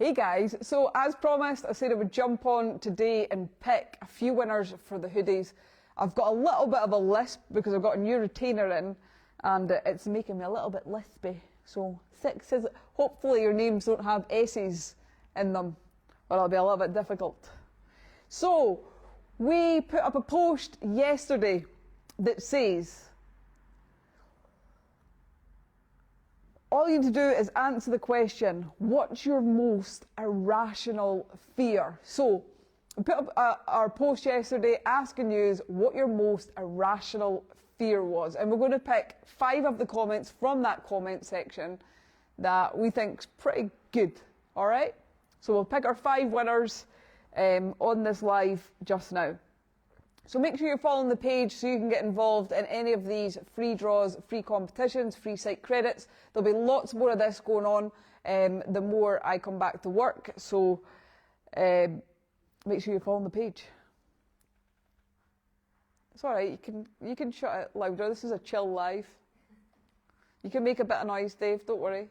Hey guys, so as promised, I said I would jump on today and pick a few winners for the hoodies. I've got a little bit of a lisp because I've got a new retainer in and it's making me a little bit lispy. So 6s, hopefully your names don't have S's in them or it'll be a little bit difficult. So we put up a post yesterday that says, all you need to do is answer the question, what's your most irrational fear? So, we put up our post yesterday asking you what your most irrational fear was. And we're going to pick 5 of the comments from that comment section that we think's pretty good. Alright? So we'll pick our 5 winners on this live just now. So make sure you're following the page so you can get involved in any of these free draws, free competitions, free site credits. There'll be lots more of this going on the more I come back to work. So make sure you're following the page. It's alright, you can shut it louder. This is a chill live. You can make a bit of noise, Dave, don't worry.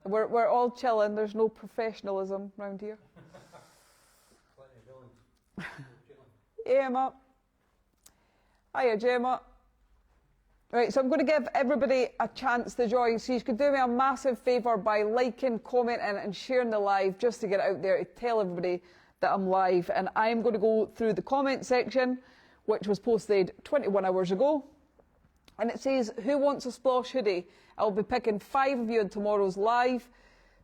Right. We're all chilling, there's no professionalism around here. Plenty of villains. Emma. Hiya, Gemma. Right, so I'm going to give everybody a chance to join. So you could do me a massive favour by liking, commenting and sharing the live just to get it out there to tell everybody that I'm live. And I'm going to go through the comment section, which was posted 21 hours ago. And it says, who wants a Splosh hoodie? I'll be picking 5 of you in tomorrow's live.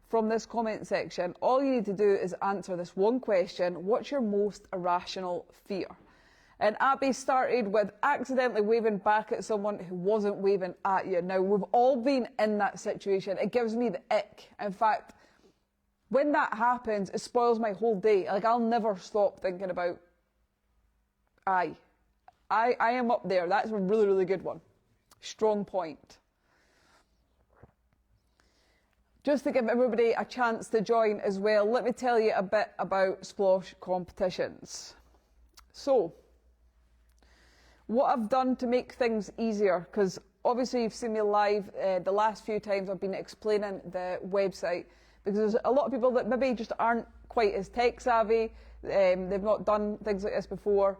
From this comment section, all you need to do is answer this one question: what's your most irrational fear? And Abby started with accidentally waving back at someone who wasn't waving at you. Now, we've all been in that situation. It gives me the ick. In fact, when that happens, it spoils my whole day. Like, I'll never stop thinking about I am up there. That's a really, really good one. Strong point. Just to give everybody a chance to join as well, let me tell you a bit about Splosh competitions. So, what I've done to make things easier, because obviously you've seen me live the last few times I've been explaining the website, because there's a lot of people that maybe just aren't quite as tech savvy, they've not done things like this before,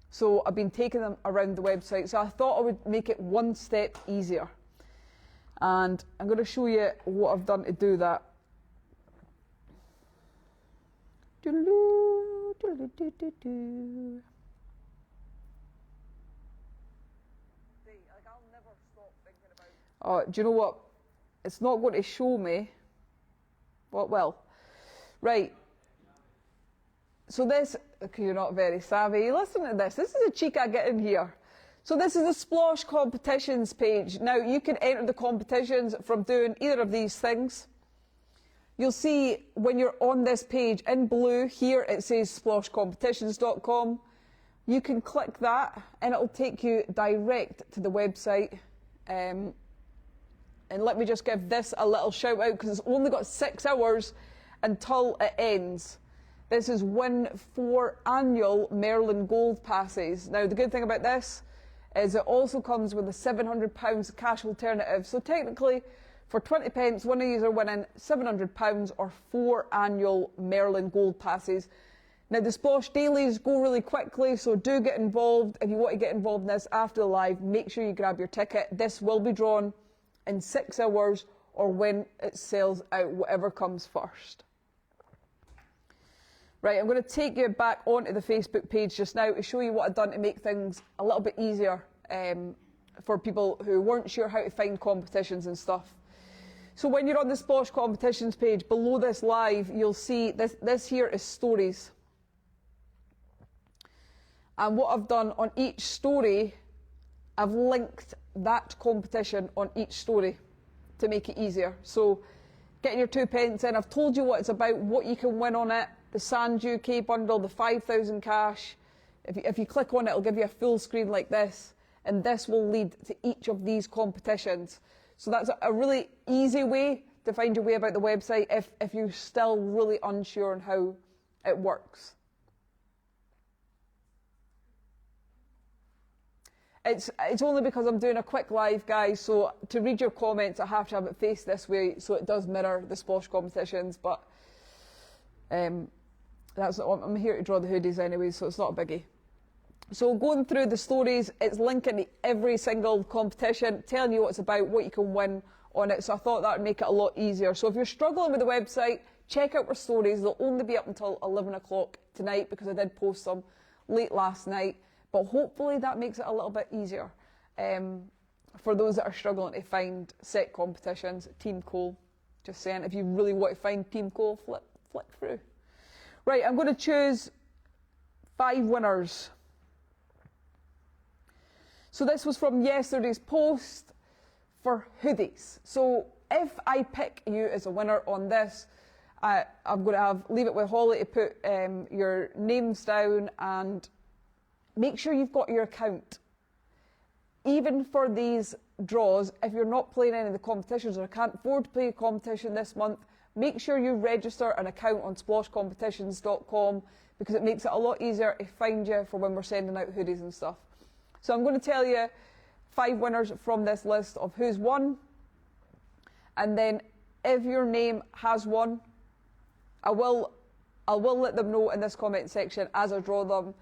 so I've been taking them around the website. So I thought I would make it one step easier. And I'm going to show you what I've done to do that. Oh, do you know what? It's not going to show me. Well, right. So this, okay, you're not very savvy. Listen to this. This is a cheek I get in here. So this is the Splosh competitions page. Now you can enter the competitions from doing either of these things. You'll see when you're on this page in blue here it says sploshcompetitions.com. You can click that and it'll take you direct to the website. And let me just give this a little shout out because it's only got 6 hours until it ends. This is win 4 annual Merlin Gold passes. Now the good thing about this is it also comes with a £700 cash alternative. So technically, for 20 pence, one of you are winning £700 or 4 annual Merlin Gold passes. Now the Splosh dailies go really quickly, so do get involved. If you want to get involved in this after the live, make sure you grab your ticket. This will be drawn in 6 hours or when it sells out, whatever comes first. Right, I'm going to take you back onto the Facebook page just now to show you what I've done to make things a little bit easier for people who weren't sure how to find competitions and stuff. So when you're on the Splosh competitions page, below this live, you'll see this here is stories. And what I've done on each story, I've linked that competition on each story to make it easier. So getting your 2 pence in, I've told you what it's about, what you can win on it. The Sand UK bundle, the 5,000 cash. If you click on it, it'll give you a full screen like this, and this will lead to each of these competitions. So that's a really easy way to find your way about the website if you're still really unsure on how it works. It's only because I'm doing a quick live, guys, so to read your comments I have to have it faced this way so it does mirror the Splosh competitions, but I'm here to draw the hoodies anyway, so it's not a biggie. So going through the stories, it's linking to every single competition, telling you what it's about, what you can win on it. So I thought that would make it a lot easier. So if you're struggling with the website, check out our stories. They'll only be up until 11 o'clock tonight because I did post them late last night. But hopefully that makes it a little bit easier for those that are struggling to find set competitions. Team Cole, just saying, if you really want to find Team Cole, flick through. Right, I'm going to choose 5 winners. So this was from yesterday's post for hoodies. So if I pick you as a winner on this, I'm going to leave it with Holly to put your names down, and make sure you've got your account. Even for these draws, if you're not playing any of the competitions or can't afford to play a competition this month, make sure you register an account on sploshcompetitions.com, because it makes it a lot easier to find you for when we're sending out hoodies and stuff. So I'm going to tell you 5 winners from this list of who's won, and then if your name has won, I will let them know in this comment section as I draw them.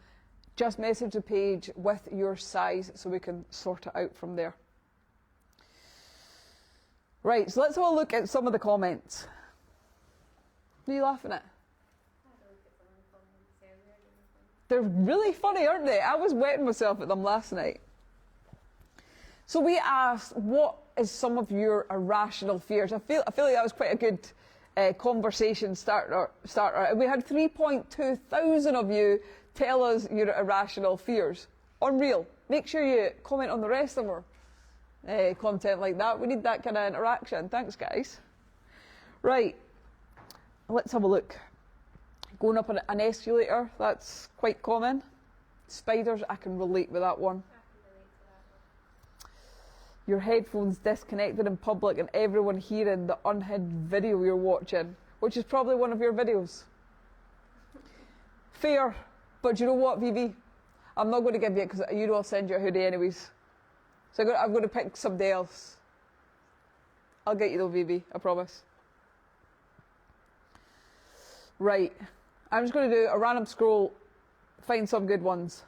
Just message the page with your size so we can sort it out from there. Right, so let's have a look at some of the comments. What are you laughing at? They're really funny, aren't they? I was wetting myself at them last night. So we asked, what is some of your irrational fears? I feel like that was quite a good conversation starter. And we had 3.2 thousand of you tell us your irrational fears. Unreal. Make sure you comment on the rest of our content like that. We need that kind of interaction. Thanks, guys. Right. Let's have a look. Going up an escalator, that's quite common. Spiders, I can relate with that one. Your headphones disconnected in public and everyone hearing the unhinged video you're watching, which is probably one of your videos. Fair, but you know what, Vivi? I'm not going to give you it because you know I'll send you a hoodie anyways. So I'm going to pick somebody else. I'll get you though, Vivi, I promise. Right, I'm just going to do a random scroll, find some good ones.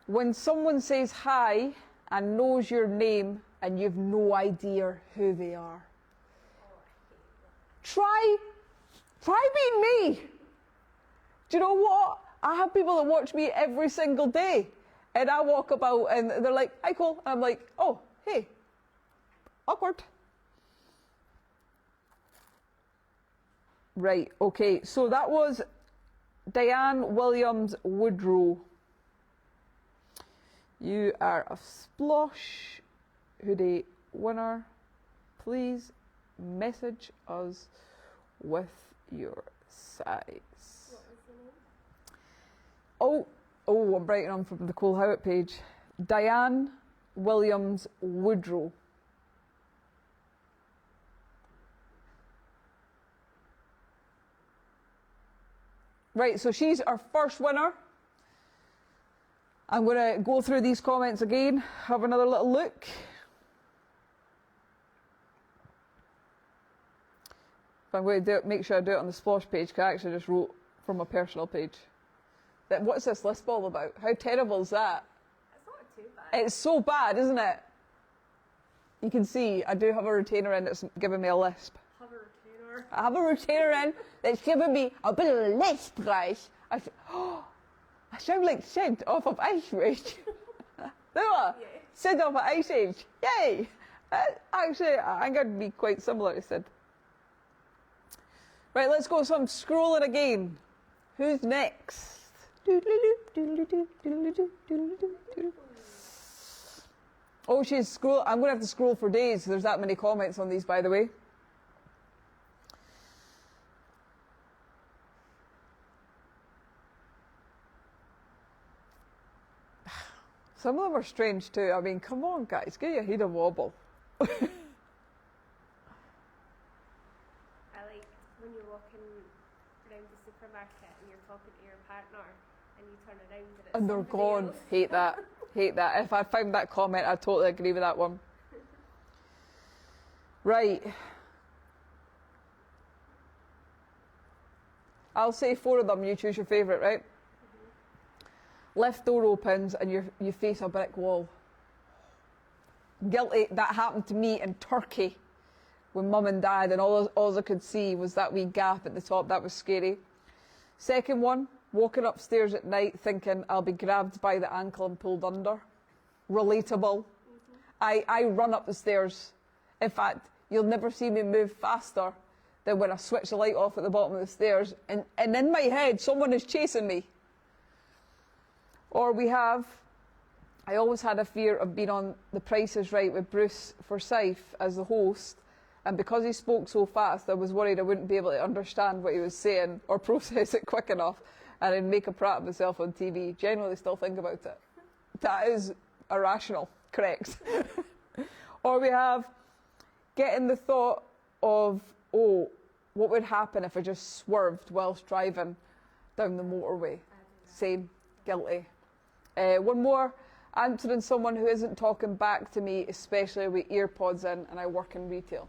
When someone says hi and knows your name and you've no idea who they are. Try being me. Do you know what? I have people that watch me every single day. And I walk about and they're like, hi Cole. And I'm like, oh, hey. Awkward. Right, okay. So that was Diane Williams Woodrow. You are a Splosh hoodie winner. Please message us with your size. What was the name? Oh, I'm writing on from the Cole Howitt page. Diane Williams Woodrow. Right, so she's our first winner. I'm going to go through these comments again, have another little look. If I'm going to do it, make sure I do it on the Splosh page, because I actually just wrote from my personal page. What's this list all about? How terrible is that? It's not too bad. It's so bad, isn't it? You can see I do have a retainer in that's giving me a lisp. Have a retainer. I have a retainer in that's giving me a bit of a lisp, guys. I sound like Sid off of Ice Age. Don't I? Yeah. Sid off of Ice Age. Yay! Actually, I think I'd be quite similar to Sid. Right, let's go some scrolling again. Who's next? Oh, she's scroll. I'm going to have to scroll for days. There's that many comments on these, by the way. Some of them are strange too. I mean, come on, guys, get your head a wobble. I like when you're walking around the supermarket and you're talking to your partner and you turn around and it's And they're somebody gone. else. Hate that. Hate that. If I found that comment, I totally agree with that one. Right. I'll say 4 of them. You choose your favourite, right? Left door opens and you face a brick wall. Guilty. That happened to me in Turkey when Mum and Dad, and all I could see was that wee gap at the top. That was scary. Second one, walking upstairs at night thinking I'll be grabbed by the ankle and pulled under. Relatable. I run up the stairs. In fact, you'll never see me move faster than when I switch the light off at the bottom of the stairs, and in my head someone is chasing me. Or I always had a fear of being on The Price is Right with Bruce Forsyth as the host, and because he spoke so fast I was worried I wouldn't be able to understand what he was saying or process it quick enough, and I'd make a prat of myself on TV. Generally still think about it. That is irrational, correct. Or we have getting the thought of, oh, what would happen if I just swerved whilst driving down the motorway? Same, guilty. One more, answering someone who isn't talking back to me, especially with earpods in and I work in retail.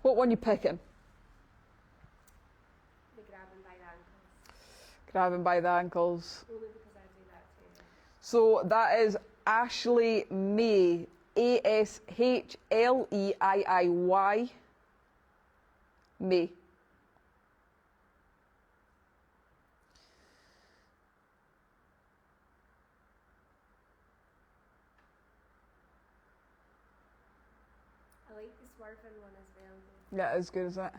What one you picking? The grabbing by the ankles. Grabbing by the ankles. Only because I do that too. So that is Ashley May. Ashleiiy. May. I like the swerving one as well. Yeah, as good as that.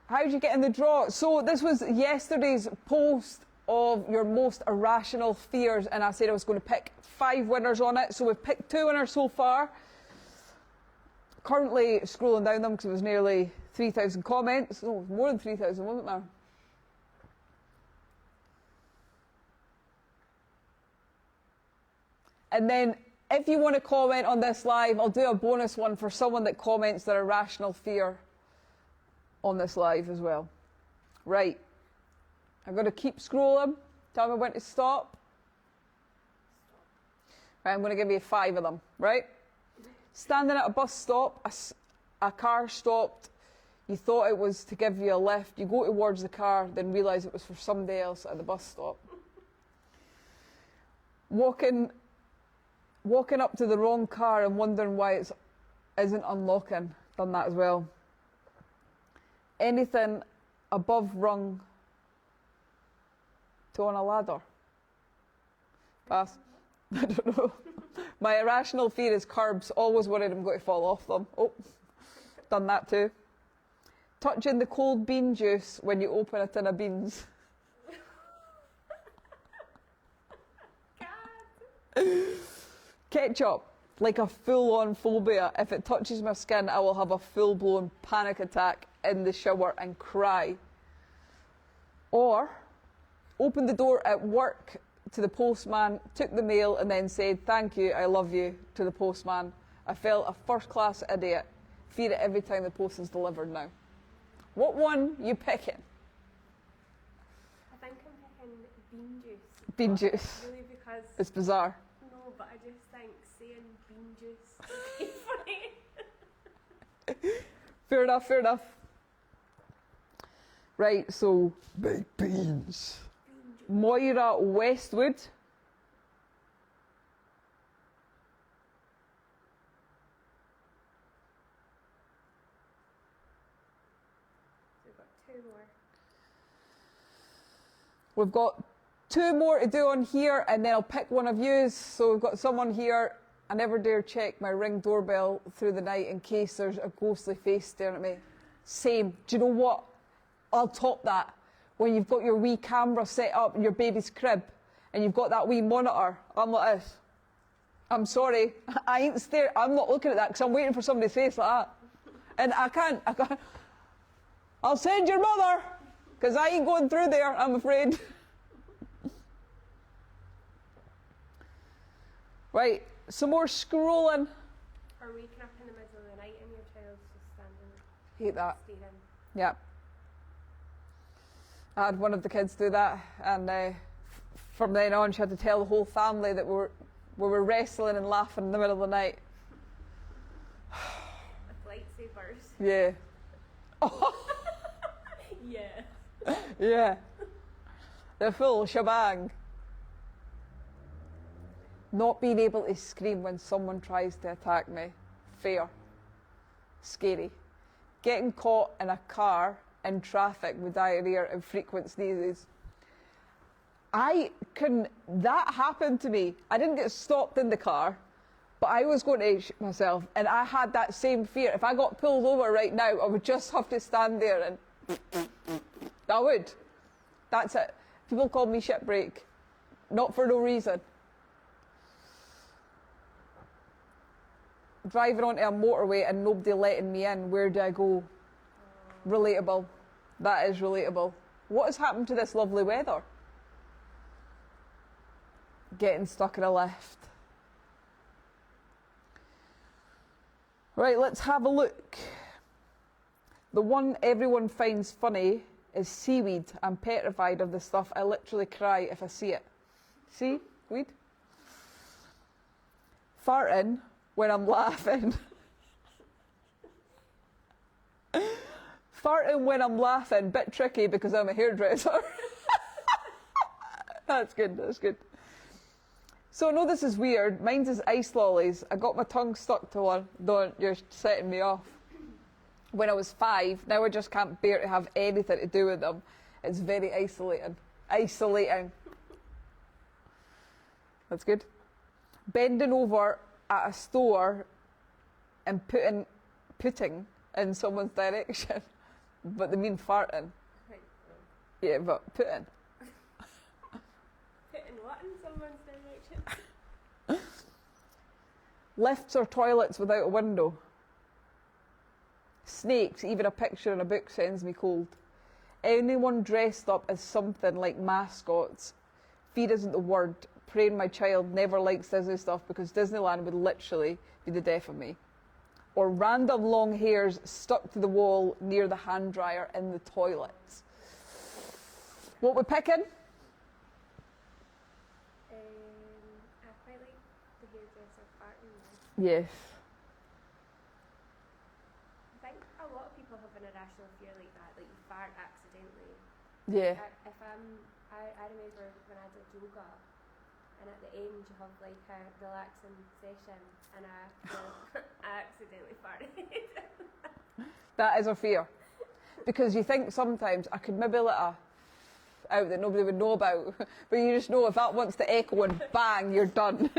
How did you get in the draw? So this was yesterday's post of your most irrational fears, and I said I was going to pick 5 winners on it. So we've picked 2 winners so far. Currently scrolling down them because it was nearly 3,000 comments. Oh, it was more than 3,000, wasn't there? And then if you want to comment on this live, I'll do a bonus one for someone that comments their irrational fear on this live as well. Right. I'm going to keep scrolling. Tell me when to stop. Right, I'm going to give you 5 of them, right? Standing at a bus stop, a car stopped. You thought it was to give you a lift. You go towards the car, then realise it was for somebody else at the bus stop. Walking up to the wrong car and wondering why it isn't unlocking. Done that as well. Anything above rung to on a ladder. Pass. I don't know. My irrational fear is curbs. Always worried I'm going to fall off them. Oh, done that too. Touching the cold bean juice when you open a tin of beans. Ketchup, like a full-on phobia. If it touches my skin, I will have a full-blown panic attack in the shower and cry. Or opened the door at work to the postman, took the mail and then said, "Thank you, I love you," to the postman. I felt a first-class idiot. Fear it every time the post is delivered now. What one you picking? I think I'm picking bean juice. Bean juice. Really because... It's bizarre. No, but I just think saying bean juice is funny. Fair enough, fair enough. Right, so baked beans. Moira Westwood. So we've got 2 more. We've got 2 more to do on here, and then I'll pick one of yous. So we've got someone here. I never dare check my Ring doorbell through the night in case there's a ghostly face staring at me. Same. Do you know what? I'll top that. When you've got your wee camera set up in your baby's crib and you've got that wee monitor, I'm like this. I'm sorry, I ain't staring. I'm not looking at that because I'm waiting for somebody's face like that. And I can't. I'll send your mother because I ain't going through there, I'm afraid. Right, some more scrolling. Or waking up in the middle of the night and your child's just standing Hate that. staring. Yeah. I had one of the kids do that and From then on, she had to tell the whole family that we were wrestling and laughing in the middle of the night. With lightsabers. Yeah. Yeah. Yeah. The full shebang. Not being able to scream when someone tries to attack me. Fair. Scary. Getting caught in a car in traffic with diarrhea and frequent sneezes. That happened to me. I didn't get stopped in the car, but I was going to shit myself, and I had that same fear. If I got pulled over right now, I would just have to stand there and I would. That's it. People call me shit break. Not for no reason. Driving onto a motorway and nobody letting me in, where do I go? Relatable. That is relatable. What has happened to this lovely weather? Getting stuck in a lift. Right, let's have a look. The one everyone finds funny is seaweed. I'm petrified of the stuff. I literally cry if I see it. See? Weed? Farting when I'm laughing. Farting when I'm laughing, bit tricky because I'm a hairdresser. That's good, that's good. So I know this is weird. Mine's is ice lollies. I got my tongue stuck to one. Don't, you're setting me off. When I was 5, now I just can't bear to have anything to do with them. It's very isolating. Isolating. That's good. Bending over at a store and putting in someone's direction. But they mean farting. Yeah, but putting. Putting what in someone's direction? Lifts or toilets without a window. Snakes, even a picture in a book sends me cold. Anyone dressed up as something like mascots. Fear isn't the word. Praying my child never likes Disney stuff because Disneyland would literally be the death of me. Or random long hairs stuck to the wall near the hand dryer in the toilets. What we picking? I quite like the hairdresser farting. Yes. I think a lot of people have an irrational fear like that, like you fart accidentally. Yeah. I remember when I did yoga, and at the end you have like a relaxing session, and I accidentally farted. That is a fear. Because you think sometimes I could maybe let a out that nobody would know about, but you just know if that wants to echo and bang, you're done.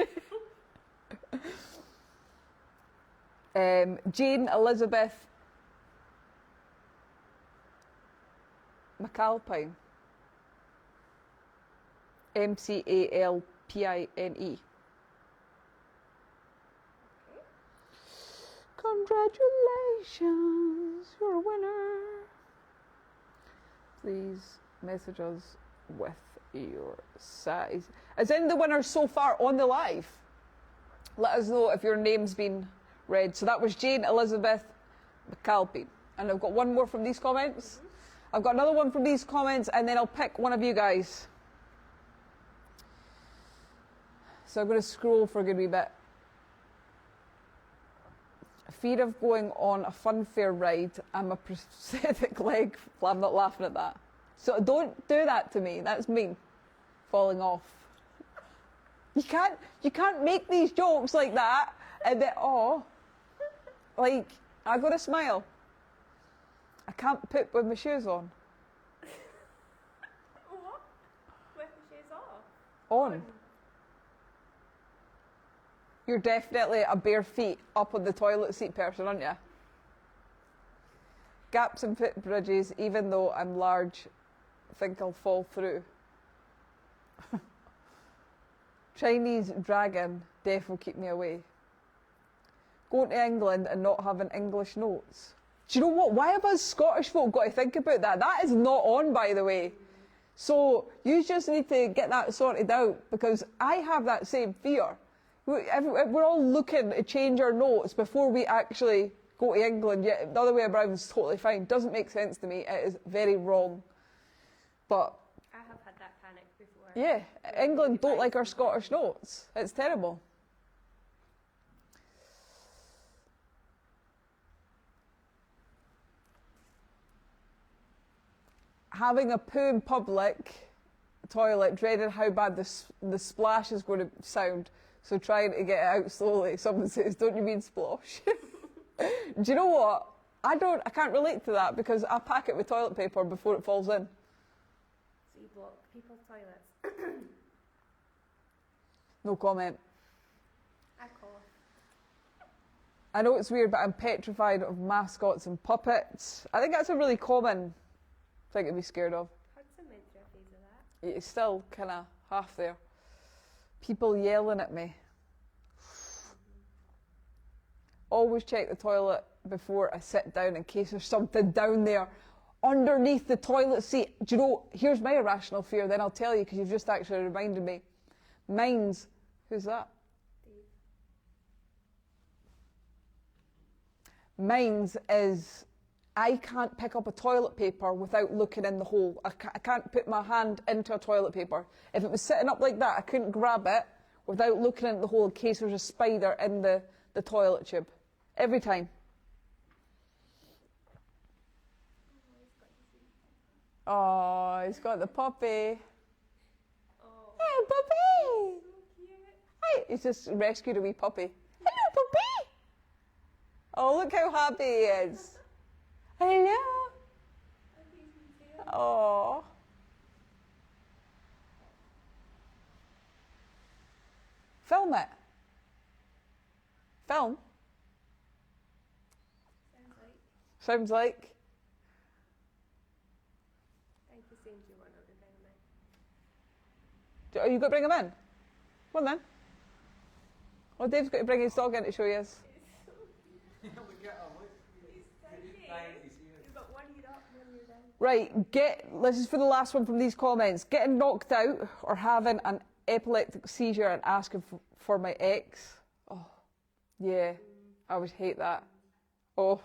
Jane Elizabeth McAlpine. McAlpine. Congratulations, you're a winner. Please message us with your size. As in the winners so far on the live. Let us know if your name's been read. So that was Jane Elizabeth McAlpine. And I've got one more from these comments. I've got another one from these comments, and then I'll pick one of you guys. So I'm going to scroll for a good wee bit. Fear of going on a fun fair ride. I'm a prosthetic leg. Well, I'm not laughing at that. So don't do that to me. That's mean. Falling off. You can't make these jokes like that and then, like, I got to smile. I can't poop with my shoes on. What? With the shoes off? On. You're definitely a bare feet up on the toilet seat person, aren't you? Gaps and footbridges, even though I'm large, think I'll fall through. Chinese dragon, death will keep me away. Going to England and not having English notes. Do you know what? Why have us Scottish folk got to think about that? That is not on, by the way. So you just need to get that sorted out, because I have that same fear. We're all looking to change our notes before we actually go to England. Yet the other way around is totally fine. Doesn't make sense to me. It is very wrong. But I have had that panic before. Yeah, England don't like our Scottish notes. It's terrible. Having a poo in public toilet, dreaded how bad the splash is going to sound, so trying to get it out slowly. Someone says, don't you mean splosh? Do you know what? I can't relate to that because I pack it with toilet paper before it falls in. So you block people's toilets. No comment. I cough. I know it's weird, but I'm petrified of mascots and puppets. I think that's a really common thing to be scared of. Hudson went through a phase of that. It's still kind of half there. People yelling at me. Always check the toilet before I sit down in case there's something down there underneath the toilet seat. Do you know, here's my irrational fear, then I'll tell you because you've just actually reminded me. Mine's, who's that? Mine's is, I can't pick up a toilet paper without looking in the hole. I can't put my hand into a toilet paper. If it was sitting up like that, I couldn't grab it without looking in the hole in case there's a spider in the toilet tube. Every time. Oh, he's got the puppy. Oh. Hey, puppy! So cute. Hi, he's just rescued a wee puppy. Hello, puppy! Oh, look how happy he is. Hello. Oh. Film it. Film. Sounds like. I think the same as you want to bring them in. Are you got to bring him in? Come on then. Well, Dave's got to bring his dog in to show you us. He's got one ear up, one ear down. Right, this is for the last one from these comments. Getting knocked out or having an epileptic seizure and asking for my ex. Oh, yeah, I always hate that. Oh.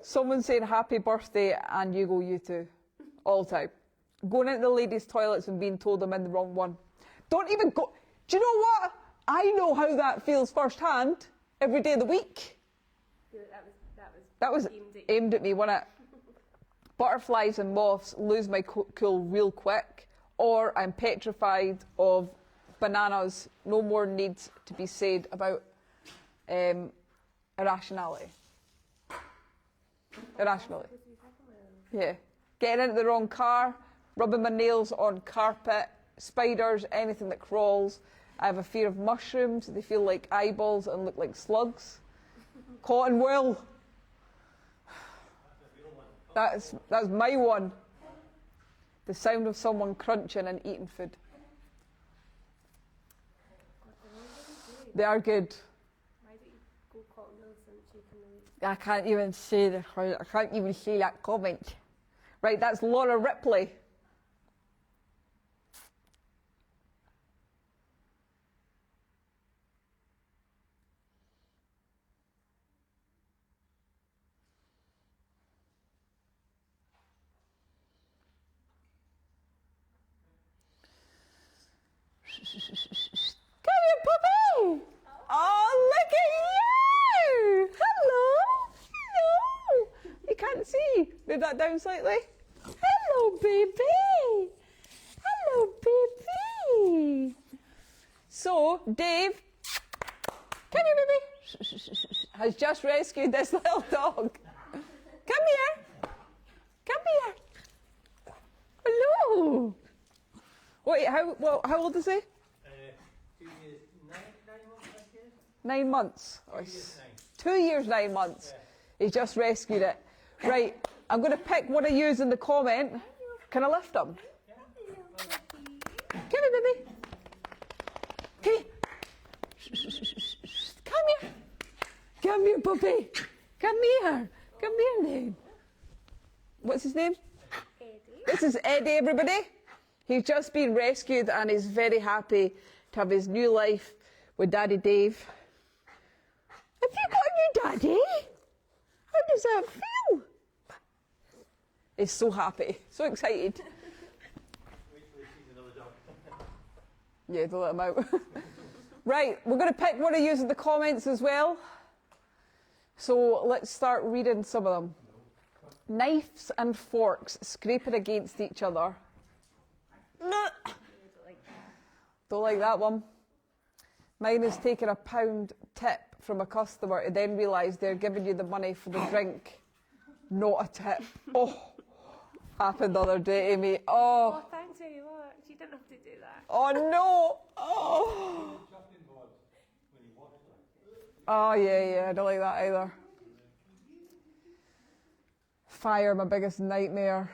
Someone saying happy birthday and you go, you too. All the time. Going into the ladies' toilets and being told I'm in the wrong one. Don't even go. Do you know what? I know how that feels firsthand every day of the week. That was aimed at me, wasn't it? Butterflies and moths lose my cool real quick, or I'm petrified of bananas. No more needs to be said about irrationality. Irrationality. Yeah. Getting into the wrong car, rubbing my nails on carpet, spiders, anything that crawls. I have a fear of mushrooms. They feel like eyeballs and look like slugs. Cotton wool. That's my one. The sound of someone crunching and eating food. They are good. Why don't you go cotton wool and chicken and I can't even say that comment. Right, that's Laura Ripley. Come here, puppy! Oh, look at you! Hello! Hello! You can't see. Move that down slightly. Hello, baby! Hello, baby! So, Dave, come here, baby, has just rescued this little dog. Come here. Come here. Hello. Wait, how old is he? 2 years, 9 months, I guess. 9 months. 2 years, 9. 2 years, 9 months. Yeah. He just rescued it. Right, I'm going to pick one of yous in the comment. Can I lift him? Come here, baby. Come here. Come here. Come here, puppy. Come here. Come here, then. What's his name? Eddie. This is Eddie, everybody. He's just been rescued and he's very happy to have his new life with Daddy Dave. Have you got a new daddy? How does that feel? is so happy, so excited. Wait till he sees another dog. Yeah, don't let him out. Right, we're going to pick one of you in the comments as well. So let's start reading some of them. Knives and forks scraping against each other. Don't like that one. Mine is taking a £1 tip from a customer and then realise they're giving you the money for the drink, not a tip. Oh, happened the other day to me. Oh, thanks very much. You didn't have to do that. Oh no! Oh. Oh yeah, I don't like that either. Fire, my biggest nightmare.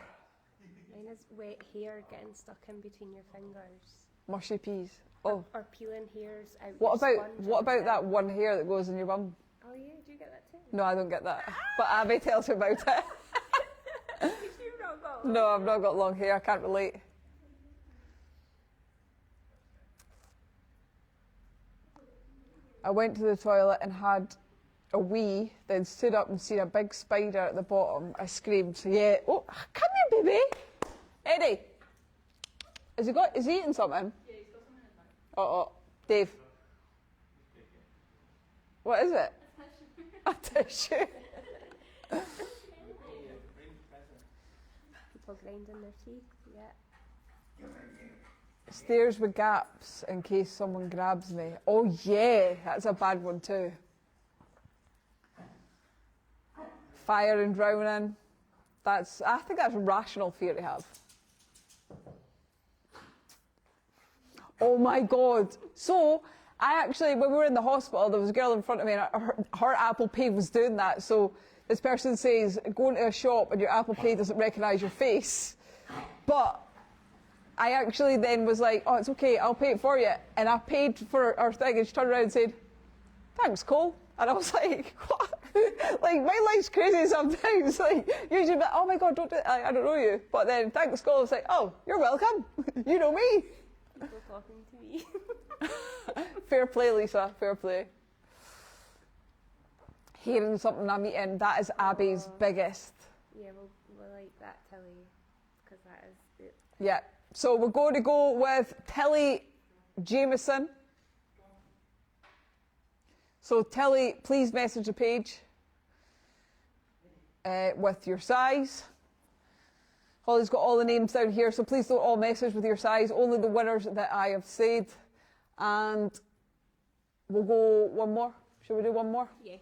Mine is wet hair getting stuck in between your fingers. Mushy peas. Oh. Or peeling hairs out. What your about sponge that one hair that goes in your bum? Oh yeah, do you get that too? No, I don't get that. But Abby tells me about it. You've not got No, I've not got long hair. I can't relate. I went to the toilet and had a wee, then stood up and seen a big spider at the bottom. I screamed, yeah, oh, come here, baby. Eddie, is he eating something? Yeah, he's got something in his mouth. Oh, Dave. What is it? A tissue. people grinding their teeth, yeah. Stairs with gaps in case someone grabs me. Oh yeah, that's a bad one too. Fire and drowning. I think that's a rational fear to have. Oh my God. So, I actually, when we were in the hospital, there was a girl in front of me and her Apple Pay was doing that. So, this person says, go into a shop and your Apple Pay doesn't recognise your face. But I actually then was like, oh, it's okay, I'll pay it for you. And I paid for her thing and she turned around and said, thanks, Cole. And I was like, what? Like, my life's crazy sometimes. Like, usually, oh my God, don't do it. I don't know you. But then, thanks, Cole. I was like, oh, you're welcome. You know me. People talking to me. Fair play, Lisa. Fair play. Hearing something I'm eating, that is Abby's biggest. Yeah, we'll like that Tilly, because that is it. Yeah. So we're going to go with Tilly Jameson. So Tilly, please message the page with your size. Holly's got all the names down here, so please don't all message with your size, only the winners that I have said. And we'll go one more. Should we do one more? Yeah.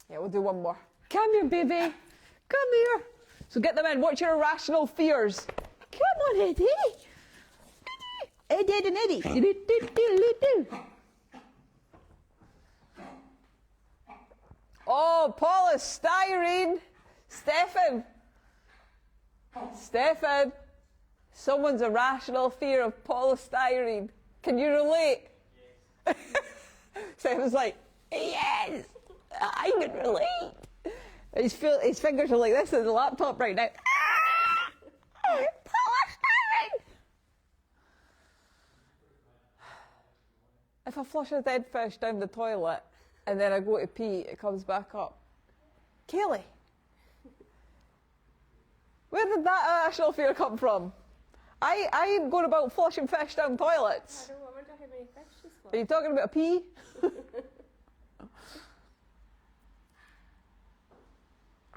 Yeah, we'll do one more. Come here, baby. Come here. So get them in. What's your irrational fears? Come on, Eddie. Eddie. Eddie and Eddie. Oh, polystyrene. Stefan. Someone's irrational fear of polystyrene. Can you relate? Yes. Stefan's like, yes, I can relate. His fingers are like this in the laptop right now. Polystyrene. If I flush a dead fish down the toilet and then I go to pee, it comes back up. Kaylee, where did that irrational fear come from? I ain't going about flushing fish down toilets. I wonder how many fish she's got. Are you talking about a pee?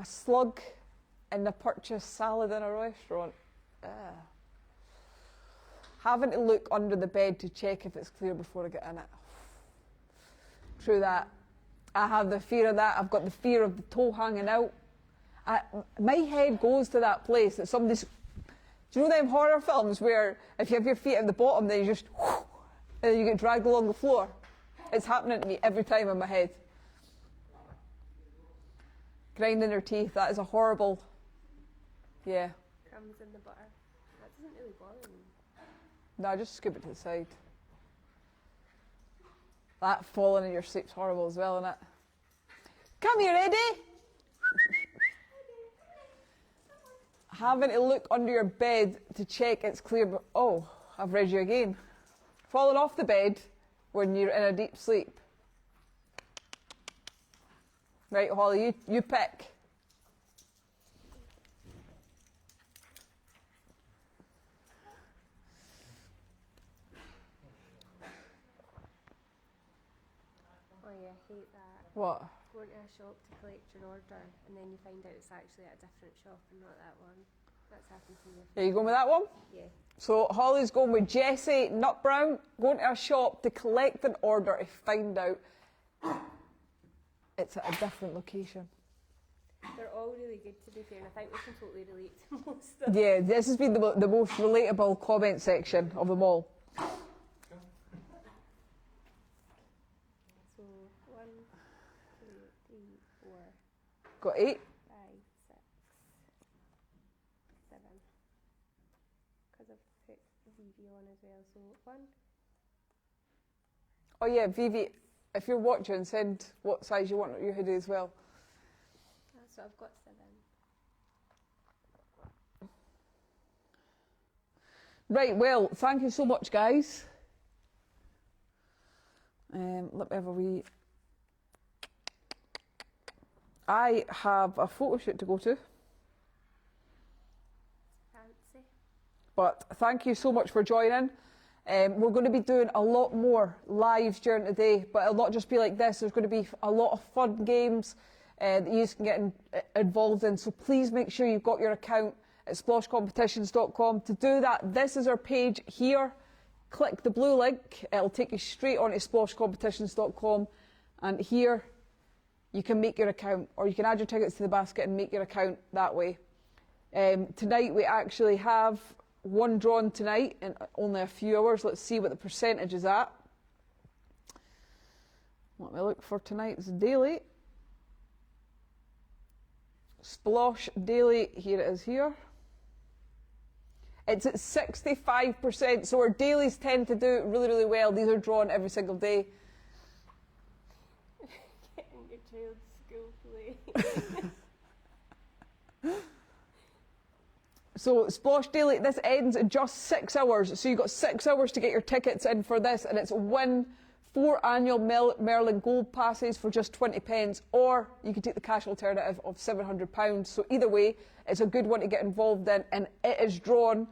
A slug in the purchased salad in a restaurant. Having to look under the bed to check if it's clear before I get in it. True that. I have the fear of that. I've got the fear of the toe hanging out. My head goes to that place that somebody's... Do you know them horror films where if you have your feet at the bottom, then you just... and then you get dragged along the floor? It's happening to me every time in my head. Grinding her teeth, that is a horrible... Yeah. Crumbs in the butter. That doesn't really bother me. No, just scoop it to the side. That falling in your sleep's horrible as well, isn't it? Come here, Eddie! Having to look under your bed to check it's clear. Oh, I've read you again. Falling off the bed when you're in a deep sleep. Right, Holly, you pick. I hate that. What? Going to a shop to collect your order and then you find out it's actually at a different shop and not that one. That's happened to me. Are you going with that one? Yeah. So Holly's going with Jessie Nutbrown, going to a shop to collect an order to find out it's at a different location. They're all really good to be fair, and I think we can totally relate to most of them. Yeah, this has been the most relatable comment section of them all. So 1, 2, 3, 4, Got 8? 5, 6, 7. Because I've put VV on as well. So 1. Oh yeah, Vivi, if you're watching, send what size you want your hoodie as well. So I've got 7. Right, well, thank you so much, guys. Let me have a wee... I have a photo shoot to go to, Fancy. but thank you so much for joining. We're going to be doing a lot more lives during the day, but it'll not just be like this. There's going to be a lot of fun games that you can get involved in. So please make sure you've got your account at sploshcompetitions.com. To do that, this is our page here. Click the blue link. It'll take you straight on to sploshcompetitions.com. And here you can make your account, or you can add your tickets to the basket and make your account that way. Tonight we actually have one drawn tonight in only a few hours. Let's see what the percentage is at. Let me look for tonight's daily. Splosh daily, here it is here. It's at 65%, so our dailies tend to do really, really well. These are drawn every single day. Getting your child's school play. So Splosh Daily, this ends in just 6 hours. So you've got 6 hours to get your tickets in for this, and it's win 4 annual Merlin Gold passes for just 20 pence, or you can take the cash alternative of £700. So either way, it's a good one to get involved in, and it is drawn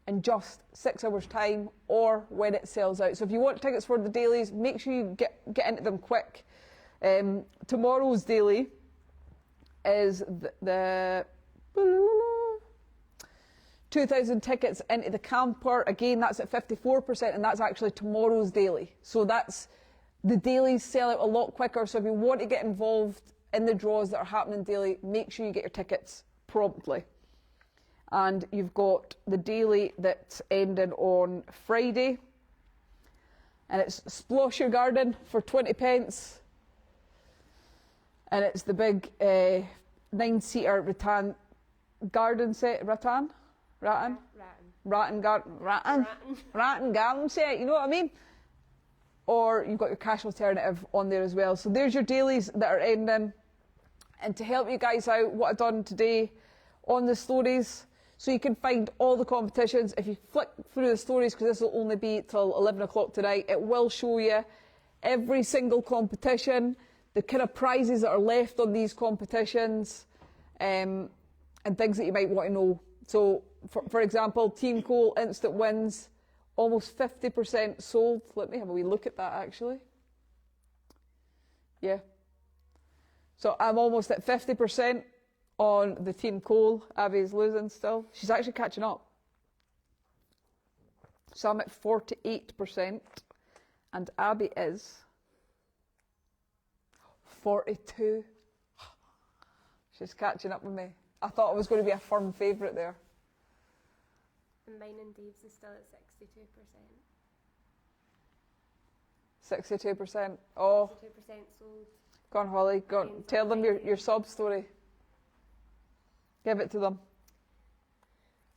in just 6 hours time or when it sells out. So if you want tickets for the dailies, make sure you get into them quick. Tomorrow's daily is the 2,000 tickets into the camper. Again, that's at 54%, and that's actually tomorrow's daily. So that's, the dailies sell out a lot quicker. So if you want to get involved in the draws that are happening daily, make sure you get your tickets promptly. And you've got the daily that's ending on Friday, and it's Splosh Your Garden for 20 pence, and it's the big 9-seater rattan garden set. Rattan garden set, you know what I mean? Or you've got your cash alternative on there as well. So there's your dailies that are ending. And to help you guys out, what I've done today on the stories, so you can find all the competitions. If you flick through the stories, because this will only be till 11 o'clock tonight, it will show you every single competition, the kind of prizes that are left on these competitions, and things that you might want to know. So, for example, Team Cole instant wins, almost 50% sold. Let me have a wee look at that, actually. Yeah. So I'm almost at 50% on the Team Cole. Abby's losing still. She's actually catching up. So I'm at 48%, and Abby is 42. She's catching up with me. I thought I was going to be a firm favourite there. And mine and Dave's is still at 62%. 62%. Oh. 62% sold. Go on, Holly. Go on. Tell them your sob story. Give it to them.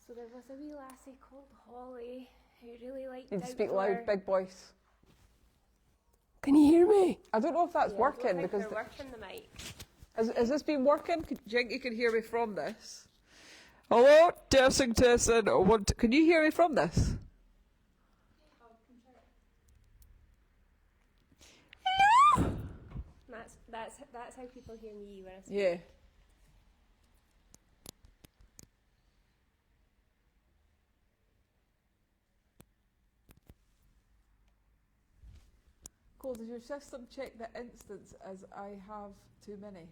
So there was a wee lassie called Holly who really liked You need to speak loud, big voice. Can you hear me? I don't know if that's working, I don't think because they're working the mic. Has this been working? Do you think you can hear me from this? Hello, testing. Can you hear me from this? Hello. That's how people hear me when I speak. Yeah. Cole, does your system check the instance as I have too many?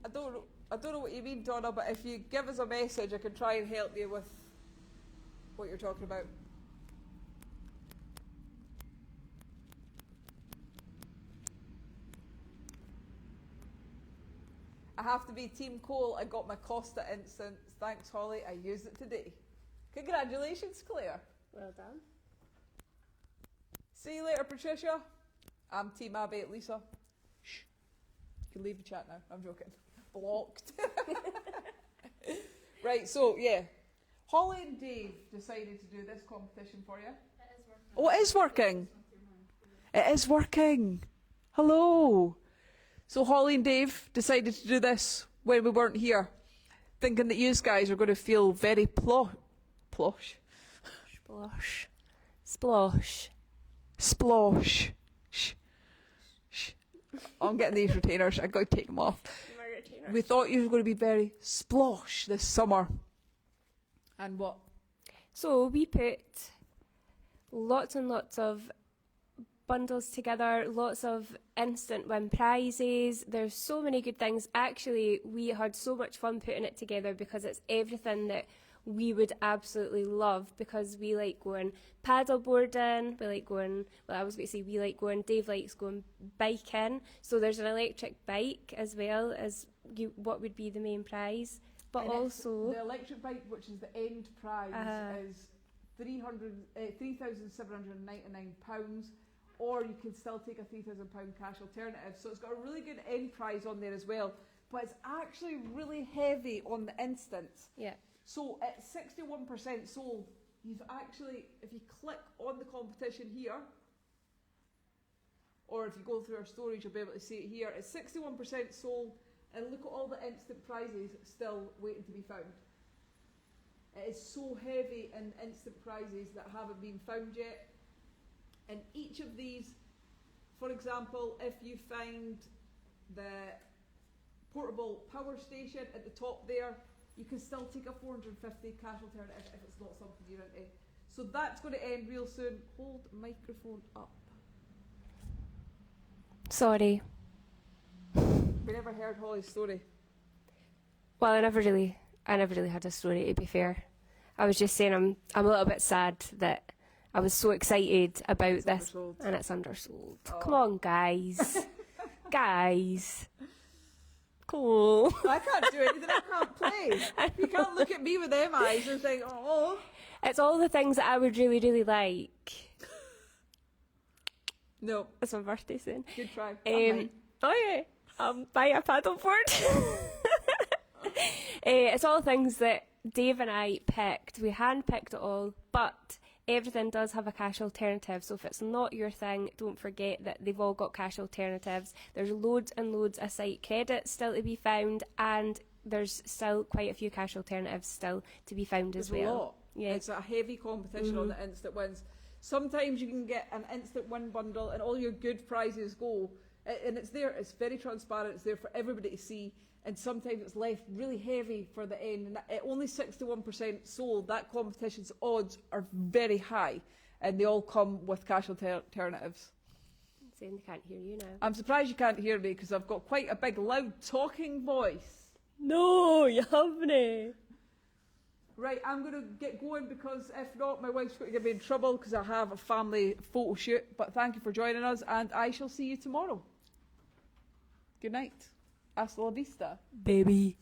I don't know what you mean, Donna, but if you give us a message, I can try and help you with what you're talking about. I have to be Team Cole. I got my Costa instance. Thanks, Holly. I used it today. Congratulations, Claire. Well done. See you later, Patricia. I'm Team Abby, Lisa. Shh. You can leave the chat now. I'm joking. Blocked. Right, so yeah. Holly and Dave decided to do this competition for you. Oh, it is working. It is working. Hello. So Holly and Dave decided to do this when we weren't here, thinking that you guys are going to feel very plosh. Splosh. Splosh. Splosh. Shh. Shh. I'm getting these retainers. I've got to take them off. We thought you were going to be very splosh this summer. And what? So we put lots and lots of bundles together, lots of instant win prizes. There's so many good things. Actually, we had so much fun putting it together because it's everything that we would absolutely love, because we like going paddle boarding, we like going, well, I was going to say we like going, Dave likes going biking. So there's an electric bike as well as what would be the main prize. But and also the electric bike, which is the end prize, is £3,799, or you can still take a £3,000 cash alternative. So it's got a really good end prize on there as well. But it's actually really heavy on the instance. Yeah. So at 61% sold, you've actually, if you click on the competition here, or if you go through our stories, you'll be able to see it here. It's 61% sold, and look at all the instant prizes still waiting to be found. It is so heavy in instant prizes that haven't been found yet. And each of these, for example, if you find the portable power station at the top there, you can still take a 450 cash alternative if it's not something you're into. So that's going to end real soon. Hold microphone up. Sorry. We never heard Holly's story. Well, I never really had a story, to be fair. I was just saying I'm a little bit sad that I was so excited about this Undersold. and it's undersold. Oh. Come on, guys. Guys. Cool. I can't do anything. I can't play. You can't look at me with them eyes and think, oh. It's all the things that I would really, really like. No. It's my birthday soon. Good try. Buy a paddleboard. It's all things that Dave and I picked. We hand-picked it all, but everything does have a cash alternative. So if it's not your thing, don't forget that they've all got cash alternatives. There's loads and loads of site credits still to be found, and there's still quite a few cash alternatives still to be found as well. There's a lot. Yeah. It's a heavy competition on the instant wins. Sometimes you can get an instant win bundle and all your good prizes go. And it's there, it's very transparent, it's there for everybody to see. And sometimes it's left really heavy for the end. And at only 61% sold, that competition's odds are very high. And they all come with cash alternatives. Saying they can't hear you now. I'm surprised you can't hear me because I've got quite a big, loud talking voice. No, you haven't. Right, I'm going to get going because if not, my wife's going to get me in trouble because I have a family photo shoot. But thank you for joining us, and I shall see you tomorrow. Good night. Hasta la vista. Baby.